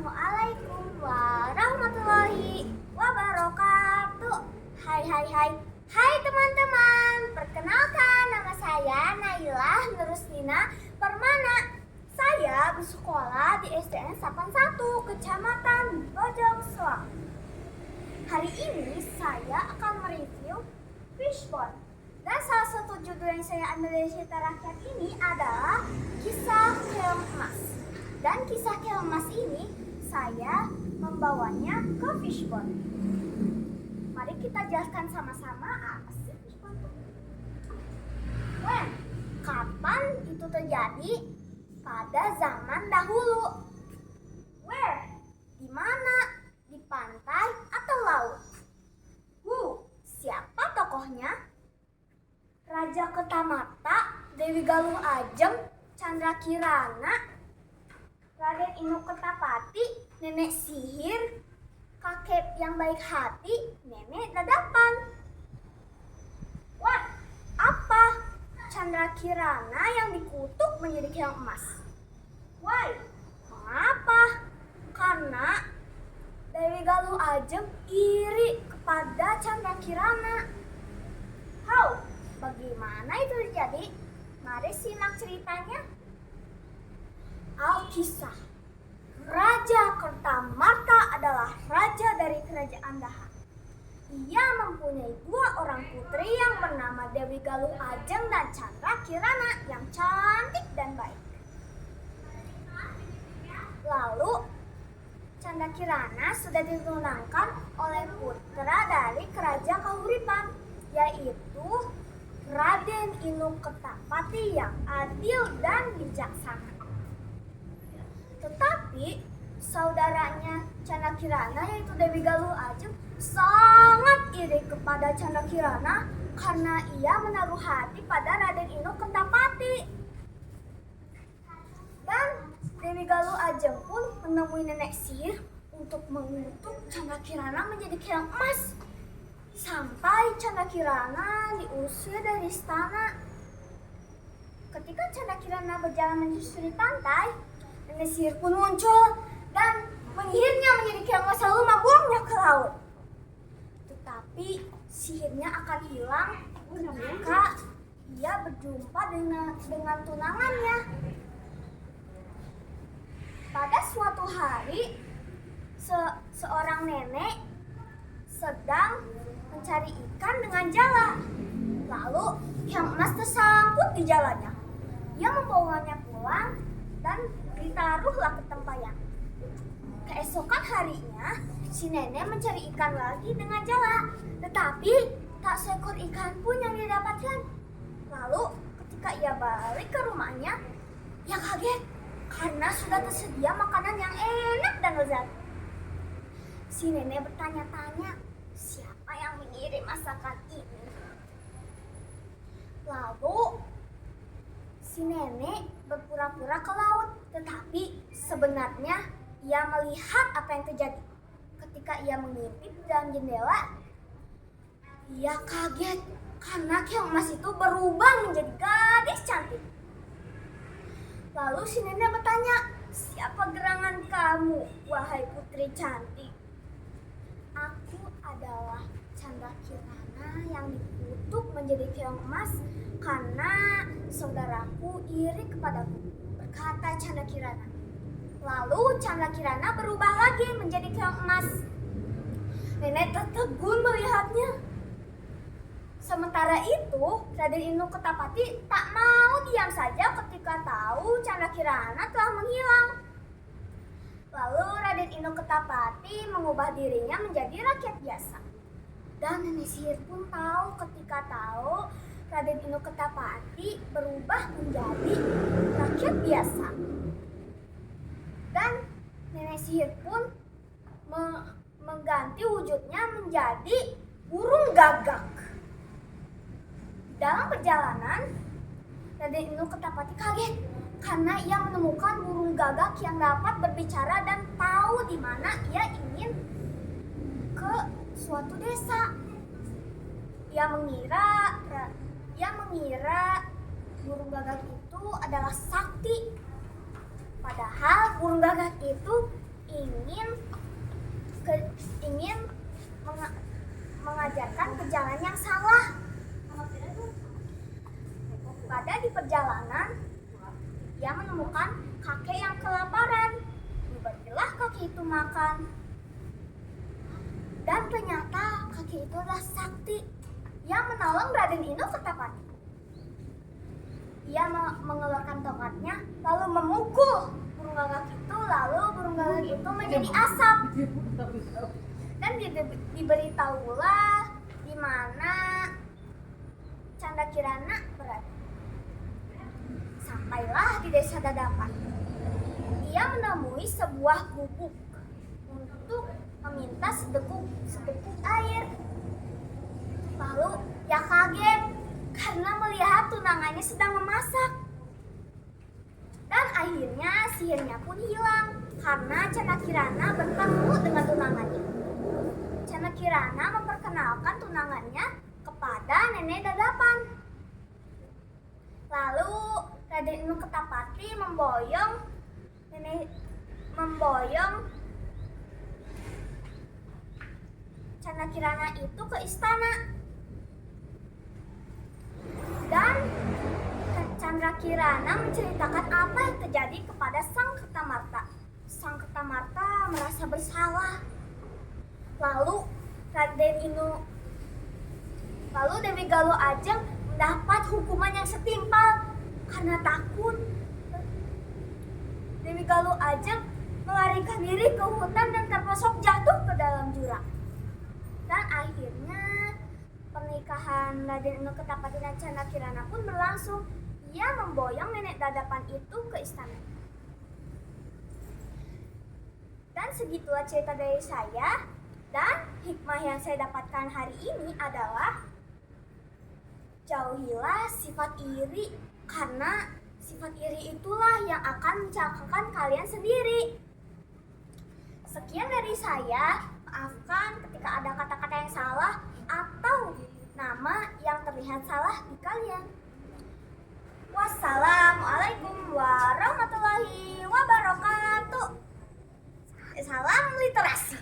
Assalamualaikum warahmatullahi wabarakatuh. Hai teman-teman. Perkenalkan, nama saya Nailah Nurustina Permana. Saya bersekolah di SDN 81 Kecamatan Bojong Soang. Hari ini saya akan mereview Fishbone. Dan salah satu judul yang saya ambil dari cerita rakyat ini adalah Kisah Keong Emas. Dan kisah keong emas ini saya membawanya ke Fishbone. Mari kita jelaskan sama-sama apa sih Fishbone itu. Kapan itu terjadi? Pada zaman dahulu. Where? Di mana? Di pantai atau laut? Siapa tokohnya? Raja Ketamata, Dewi Galuh Ajeng, Chandra Kirana, Raden Inu Ketapati, nenek sihir, kakek yang baik hati, nenek dadapan. Apa? Chandra Kirana yang dikutuk menjadi keong emas. Mengapa? Karena Dewi Galuh Ajeng iri kepada Chandra Kirana. Bagaimana itu terjadi? Mari simak ceritanya. Alkisah. Raja Kertamarta adalah raja dari kerajaan Daha. Ia mempunyai dua orang putri yang bernama Dewi Galuh Ajeng dan Chandra Kirana yang cantik dan baik. Lalu Chandra Kirana sudah ditunangkan oleh putra dari kerajaan Kahuripan, yaitu Raden Inu Ketapati yang adil dan bijaksana. Tetapi saudaranya Chandra Kirana yaitu Dewi Galuh Ajeng sangat iri kepada Chandra Kirana karena ia menaruh hati pada Raden Inu Ketapati. Dan Dewi Galuh Ajeng pun menemui nenek sihir untuk mengutuk Chandra Kirana menjadi keong emas. Sampai Chandra Kirana diusir dari istana. Ketika Chandra Kirana berjalan menyusuri pantai, nenek sihir pun muncul dan menyihirnya menjadi keong emas lalu membuangnya ke laut. Tetapi sihirnya akan hilang jika ia berjumpa dengan tunangannya. Pada suatu hari, seorang nenek sedang mencari ikan dengan jala. Lalu keong emas tersangkut di jalanya. Ia membawanya pulang dan ditaruhlah ke tempayan. Keesokan harinya, si nenek mencari ikan lagi dengan jala. Tetapi tak seekor ikan pun yang didapatkan. Lalu ketika ia balik ke rumahnya, ia kaget karena sudah tersedia makanan yang enak dan lezat. Si nenek bertanya-tanya, siapa yang mengirim masakan ini? Lalu si nenek berpura-pura ke laut, tetapi sebenarnya ia melihat apa yang terjadi. Ketika ia mengintip dalam jendela, ia kaget karena keong emas itu berubah menjadi gadis cantik. Lalu si nenek bertanya, siapa gerangan kamu, wahai putri cantik? Aku adalah Chandra Kirana yang dikutuk menjadi keong emas karena saudaraku iri kepadaku, berkata Chandra Kirana. Lalu Chandra Kirana berubah lagi menjadi keong emas. Nenek tertegun melihatnya. Sementara itu, Raden Inu Ketapati tak mau diam saja ketika tahu Chandra Kirana telah menghilang. Lalu Raden Inu Ketapati mengubah dirinya menjadi rakyat biasa. Dan nenek sihir pun tahu ketika tahu Raden Inu Ketapati berubah menjadi rakyat biasa. Dan nenek sihir pun mengganti wujudnya menjadi burung gagak. Dalam perjalanan, Raden Inu Ketapati kaget karena ia menemukan burung gagak yang dapat berbicara dan tahu di mana ia ingin ke suatu desa. Ia mengira burung gagak itu adalah sakti. Padahal burung gagak itu ingin ingin mengajarkan ke jalan yang salah. Pada di perjalanan, ia menemukan kakek yang kelaparan. Diberilah kakek itu makan. Dan ternyata kakek itu adalah sakti yang menolong Raden Inu Ketapati. Ia mengeluarkan tongkatnya lalu memukul burung gagak itu, lalu burung gagak itu menjadi asap. Dan diberitahulah di mana Canda Kirana berada. Sampailah di desa Dadapan. Ia menemui sebuah gubuk untuk meminta sedekuk air. Lalu ia kaget karena melihat tunangannya sedang memasak. Dan akhirnya sihirnya pun hilang karena Canda Kirana bertemu dengan tunangannya. Canda Kirana memperkenalkan tunangannya kepada nenek Dadapan. Lalu Raden Inu Ketapati memboyong Canda Kirana itu ke istana. Dan Canda Kirana menceritakan apa yang terjadi kepada Sang Kertamarta. Sang Kertamarta merasa bersalah. Lalu Dewi Galuh Ajeng mendapat hukuman yang setimpal karena takut. Dewi Galuh Ajeng melarikan diri ke hutan dan terperosok jatuh ke dalam jurang. Dan akhirnya pernikahan Raden Inu Ketapati dan Canda Kirana pun berlangsung. Ia memboyong nenek Dadapan itu ke istana. Dan segitulah cerita dari saya. Dan hikmah yang saya dapatkan hari ini adalah jauhilah sifat iri, karena sifat iri itulah yang akan mencelakakan kalian sendiri. Sekian dari saya. Maafkan ketika ada kata-kata yang salah atau nama yang terlihat salah di kalian. Wassalamualaikum warahmatullahi wabarakatuh. Salam literasi.